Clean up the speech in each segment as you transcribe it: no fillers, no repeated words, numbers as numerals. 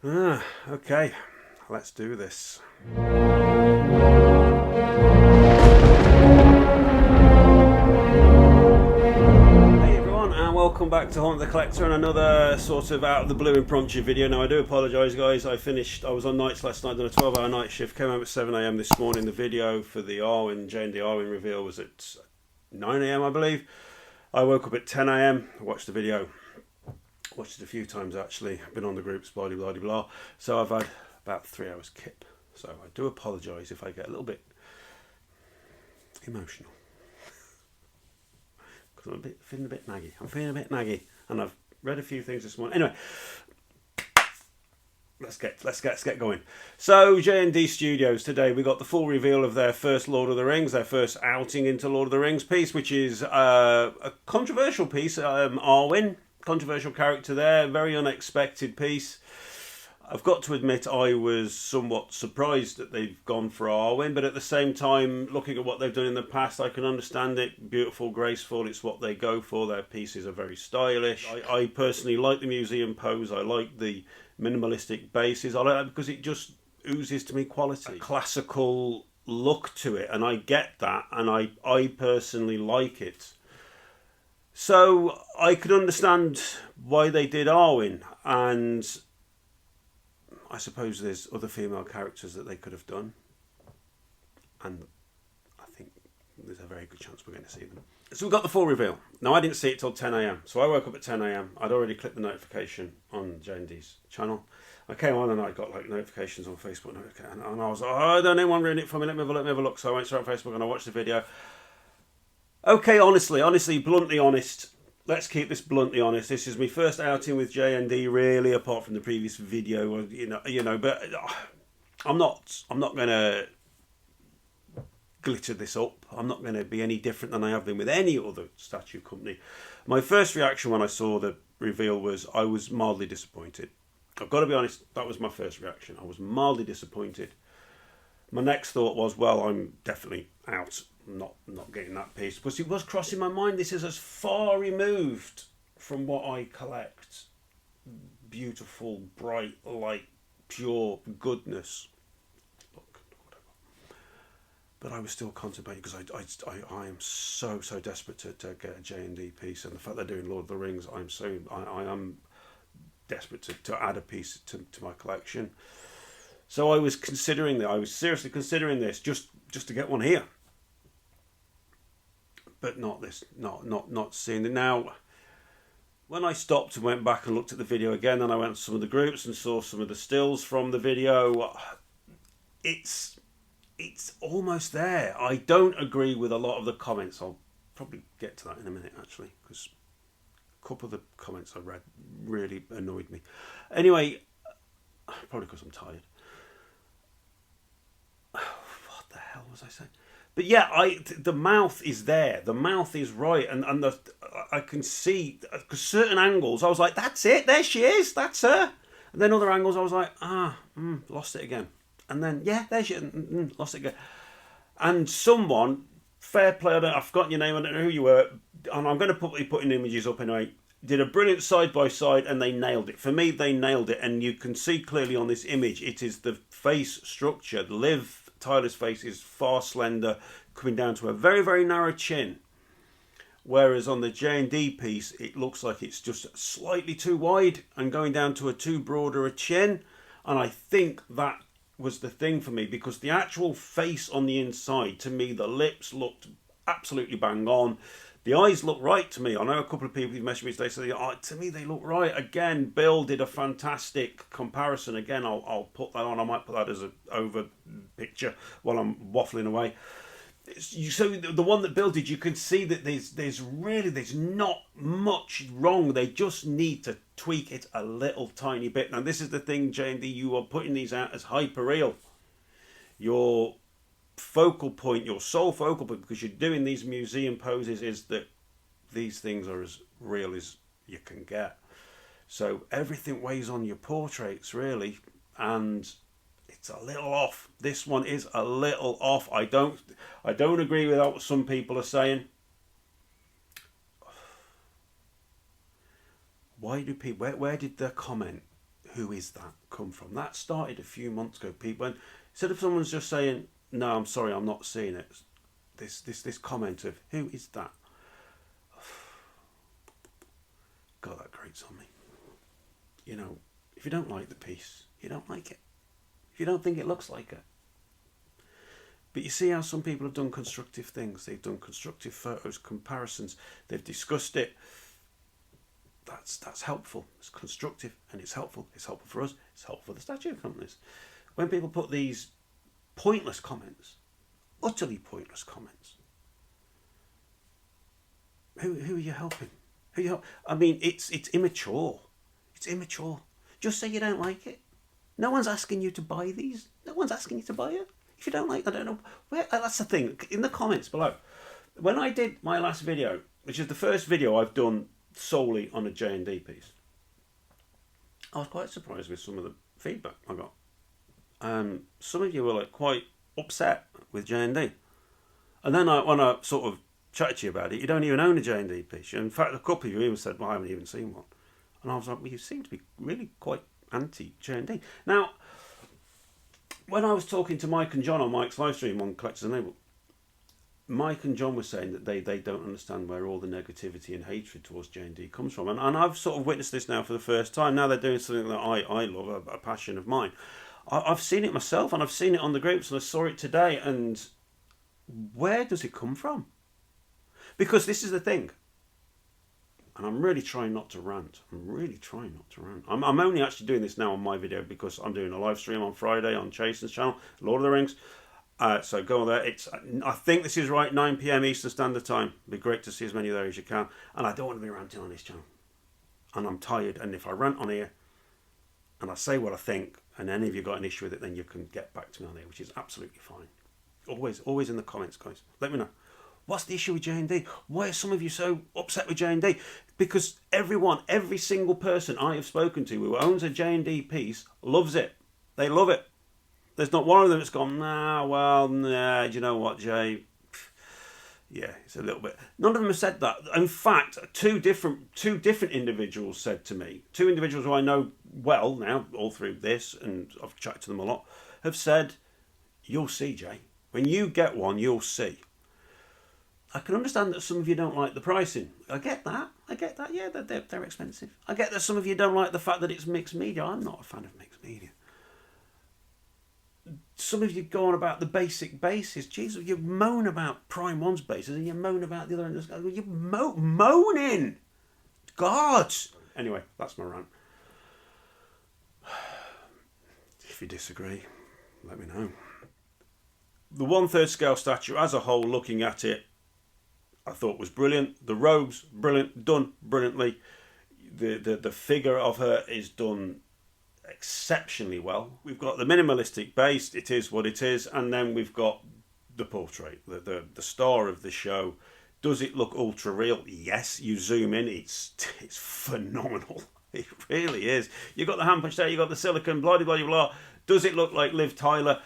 Okay, let's do this. Welcome back to Haunt the Collector and another sort of out of the blue impromptu video. Now I do apologise guys, I was on nights last night, done a 12-hour night shift, came home at 7 AM this morning. The video for the Arwen, JND Arwen reveal was at 9 AM I believe. I woke up at 10 AM, watched the video, watched it a few times actually, been on the groups, blah blah blah blah. So I've had about 3 hours kip. So I do apologise if I get a little bit emotional. I'm feeling a bit naggy. And I've read a few things this morning. Anyway, let's get going. So JND Studios today, we got the full reveal of their first Lord of the Rings, their first outing into Lord of the Rings piece, which is a controversial piece. Arwen, controversial character there, very unexpected piece. I've got to admit I was somewhat surprised that they've gone for Arwen, but at the same time, looking at what they've done in the past, I can understand it. Beautiful, graceful, it's what they go for. Their pieces are very stylish. I personally like the museum pose. I like the minimalistic bases. I like that because it just oozes to me quality. A classical look to it, and I get that, and I personally like it. So I could understand why they did Arwen, and I suppose there's other female characters that they could have done, and I think there's a very good chance we're going to see them. So we got the full reveal. Now I didn't see it till 10 AM, so I woke up at 10 AM. I'd already clicked the notification on JND's channel. I came on and I got like notifications on Facebook, and I was like, oh, don't anyone ruin it for me, let me have a look. So I went straight on Facebook and I watched the video. Okay, honestly, bluntly honest. Let's keep this bluntly honest. This is my first outing with JND, really, apart from the previous video, you know. But I'm not going to glitter this up. I'm not going to be any different than I have been with any other statue company. My first reaction when I saw the reveal was I was mildly disappointed. I've got to be honest. That was my first reaction. I was mildly disappointed. My next thought was, well, I'm definitely out. Not getting that piece, because it was crossing my mind. This is as far removed from what I collect. Beautiful, bright, light, pure goodness. Look, whatever. But I was still contemplating, because I am so desperate to get a JND piece, and the fact they're doing Lord of the Rings, I am desperate to add a piece to my collection. So I was considering that. I was seriously considering this just to get one here. But not this, not seeing it. Now, when I stopped and went back and looked at the video again, and I went to some of the groups and saw some of the stills from the video, it's almost there. I don't agree with a lot of the comments. I'll probably get to that in a minute, actually, because a couple of the comments I read really annoyed me. Anyway, probably because I'm tired. What the hell was I saying? But yeah, the mouth is there. The mouth is right, and I can see certain angles. I was like, "That's it. There she is. That's her." And then other angles, I was like, lost it again. And then yeah, there she is. Lost it again. And someone, fair play. I've forgotten your name. I don't know who you were. And I'm going to be putting images up anyway. Did a brilliant side by side, and they nailed it. For me, they nailed it, and you can see clearly on this image. It is the face structure. Liv Tyler's face is far slender, coming down to a very narrow chin, whereas on the JND piece it looks like it's just slightly too wide and going down to a too broader a chin. And I think that was the thing for me, because the actual face on the inside, to me, the lips looked absolutely bang on. The eyes look right to me. I know a couple of people who've messaged me today, so to me they look right. Again, Bill did a fantastic comparison. Again, I'll put that on. I might put that as an over picture while I'm waffling away. So the one that Bill did, you can see that there's not much wrong. They just need to tweak it a little tiny bit. Now this is the thing, JND, you are putting these out as hyper real. Your focal point, your sole focal point, because you're doing these museum poses, is that these things are as real as you can get. So everything weighs on your portraits, really, and it's a little off. This one is a little off. I don't agree with what some people are saying. Why do people? Where did the comment? who is that come from? That started a few months ago, people. When instead of someone's just saying, no, I'm sorry, I'm not seeing it, this comment of, who is that? God, that grates on me. You know, if you don't like the piece, you don't like it. If you don't think it looks like it. But you see how some people have done constructive things. They've done constructive photos, comparisons. They've discussed it. That's helpful. It's constructive and it's helpful. It's helpful for us. It's helpful for the statue companies. When people put these pointless comments, utterly pointless comments, who are you helping? I mean, it's immature. It's immature. Just say you don't like it. No one's asking you to buy these. No one's asking you to buy it. If you don't like it, I don't know. That's the thing. In the comments below, when I did my last video, which is the first video I've done solely on a JND piece, I was quite surprised with some of the feedback I got. Some of you were like quite upset with JND. And then when I sort of chatted to you about it, you don't even own a JND piece. In fact, a couple of you even said, well, I haven't even seen one. And I was like, well, you seem to be really quite anti-JND. Now, when I was talking to Mike and John on Mike's live stream on Collectors Enabled, Mike and John were saying that they don't understand where all the negativity and hatred towards JND comes from. And I've sort of witnessed this now for the first time. Now they're doing something that I love, a passion of mine. I've seen it myself, and I've seen it on the groups, and I saw it today. And where does it come from? Because this is the thing. And I'm really trying not to rant. I'm only actually doing this now on my video because I'm doing a live stream on Friday on Jason's channel, Lord of the Rings. So go on there. I think this is right, 9 PM Eastern Standard Time. It'd be great to see as many there as you can. And I don't want to be ranting on this channel. And I'm tired. And if I rant on here and I say what I think, and any of you got an issue with it, then you can get back to me on here, which is absolutely fine. Always in the comments, guys. Let me know. What's the issue with JND? Why are some of you so upset with JND? Because every single person I have spoken to who owns a JND piece loves it. They love it. There's not one of them that's gone, do you know what, Jay? Yeah, it's a little bit. None of them have said that. In fact, two different individuals said to me, two individuals who I know well now, all through this, and I've chatted to them a lot, have said, you'll see, Jay. When you get one, you'll see. I can understand that some of you don't like the pricing. I get that. Yeah, they're expensive. I get that some of you don't like the fact that it's mixed media. I'm not a fan of mixed media. Some of you go on about the basic bases. Jesus, you moan about Prime 1's bases and you moan about the other end. You're moaning. God. Anyway, that's my rant. If you disagree, let me know. The 1/3 scale statue as a whole, looking at it, I thought was brilliant. The robes, brilliant, done brilliantly. The figure of her is done exceptionally well. We've got the minimalistic base, it is what it is, and then we've got the portrait, the star of the show. Does it look ultra real? Yes. You zoom in, it's phenomenal. It really is. You've got the hand punch there, you've got the silicone, blah, blah, blah, blah. Does it look like Liv Tyler?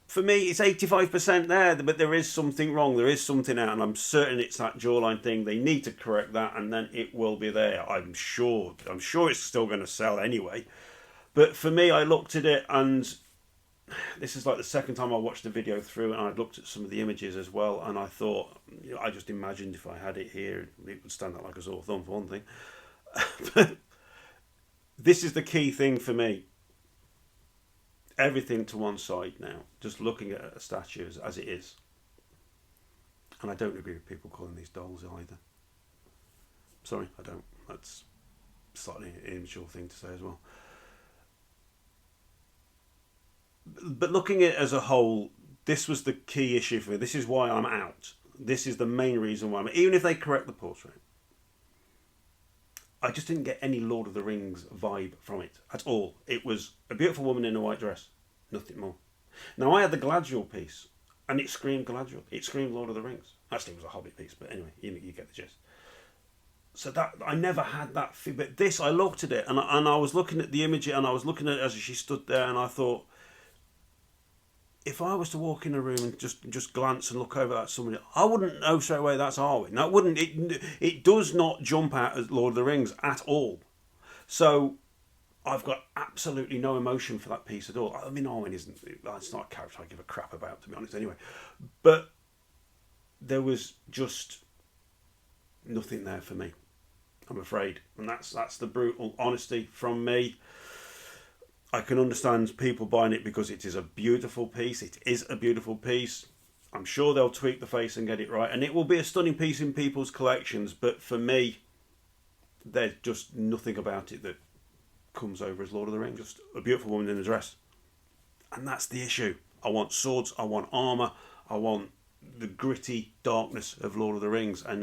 For me, it's 85% there, but there is something wrong. There is something out, and I'm certain it's that jawline thing. They need to correct that, and then it will be there. I'm sure it's still going to sell anyway. But for me, I looked at it, and this is like the second time I watched the video through, and I looked at some of the images as well, and I thought, I just imagined if I had it here, it would stand out like a sore thumb for one thing. But this is the key thing for me. Everything to one side now, just looking at a statue as it is. And I don't agree with people calling these dolls either. Sorry, I don't. That's slightly an immature thing to say as well. But looking at it as a whole, this was the key issue for me. This is why I'm out. This is the main reason why I'm out. Even if they correct the portrait, I just didn't get any Lord of the Rings vibe from it at all. It was a beautiful woman in a white dress, nothing more. Now, I had the Galadriel piece, and it screamed Galadriel. It screamed Lord of the Rings. Actually, it was a Hobbit piece, but anyway, you get the gist. So that I never had that feel. But this, I looked at it, and I was looking at the image, and I was looking at it as she stood there, and I thought, if I was to walk in a room and just glance and look over at somebody, I wouldn't know straight away that's Arwen. That wouldn't. It does not jump out as Lord of the Rings at all. So I've got absolutely no emotion for that piece at all. I mean, Arwen isn't, it's not a character I give a crap about, to be honest, anyway. But there was just nothing there for me, I'm afraid. And that's the brutal honesty from me. I can understand people buying it because it is a beautiful piece. It is a beautiful piece. I'm sure they'll tweak the face and get it right. And it will be a stunning piece in people's collections. But for me, there's just nothing about it that comes over as Lord of the Rings. Just a beautiful woman in a dress. And that's the issue. I want swords. I want armour. I want the gritty darkness of Lord of the Rings. And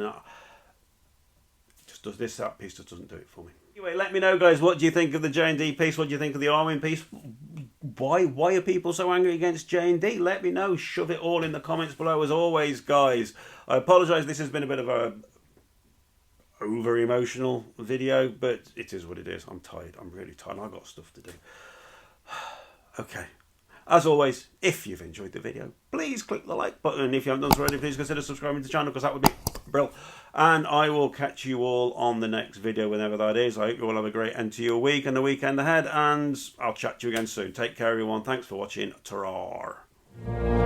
just does this, that piece just doesn't do it for me. Anyway, let me know, guys, what do you think of the JND piece? What do you think of the Arwen piece? Why are people so angry against JND? Let me know. Shove it all in the comments below, as always, guys. I apologise, this has been a bit of a over-emotional video, but it is what it is. I'm tired. I'm really tired. I've got stuff to do. Okay. As always, if you've enjoyed the video, please click the like button. And if you haven't done so already, please consider subscribing to the channel, because that would be brilliant. And I will catch you all on the next video, whenever that is. I hope you all have a great end to your week and the weekend ahead. And I'll chat to you again soon. Take care, everyone. Thanks for watching. Ta-ra.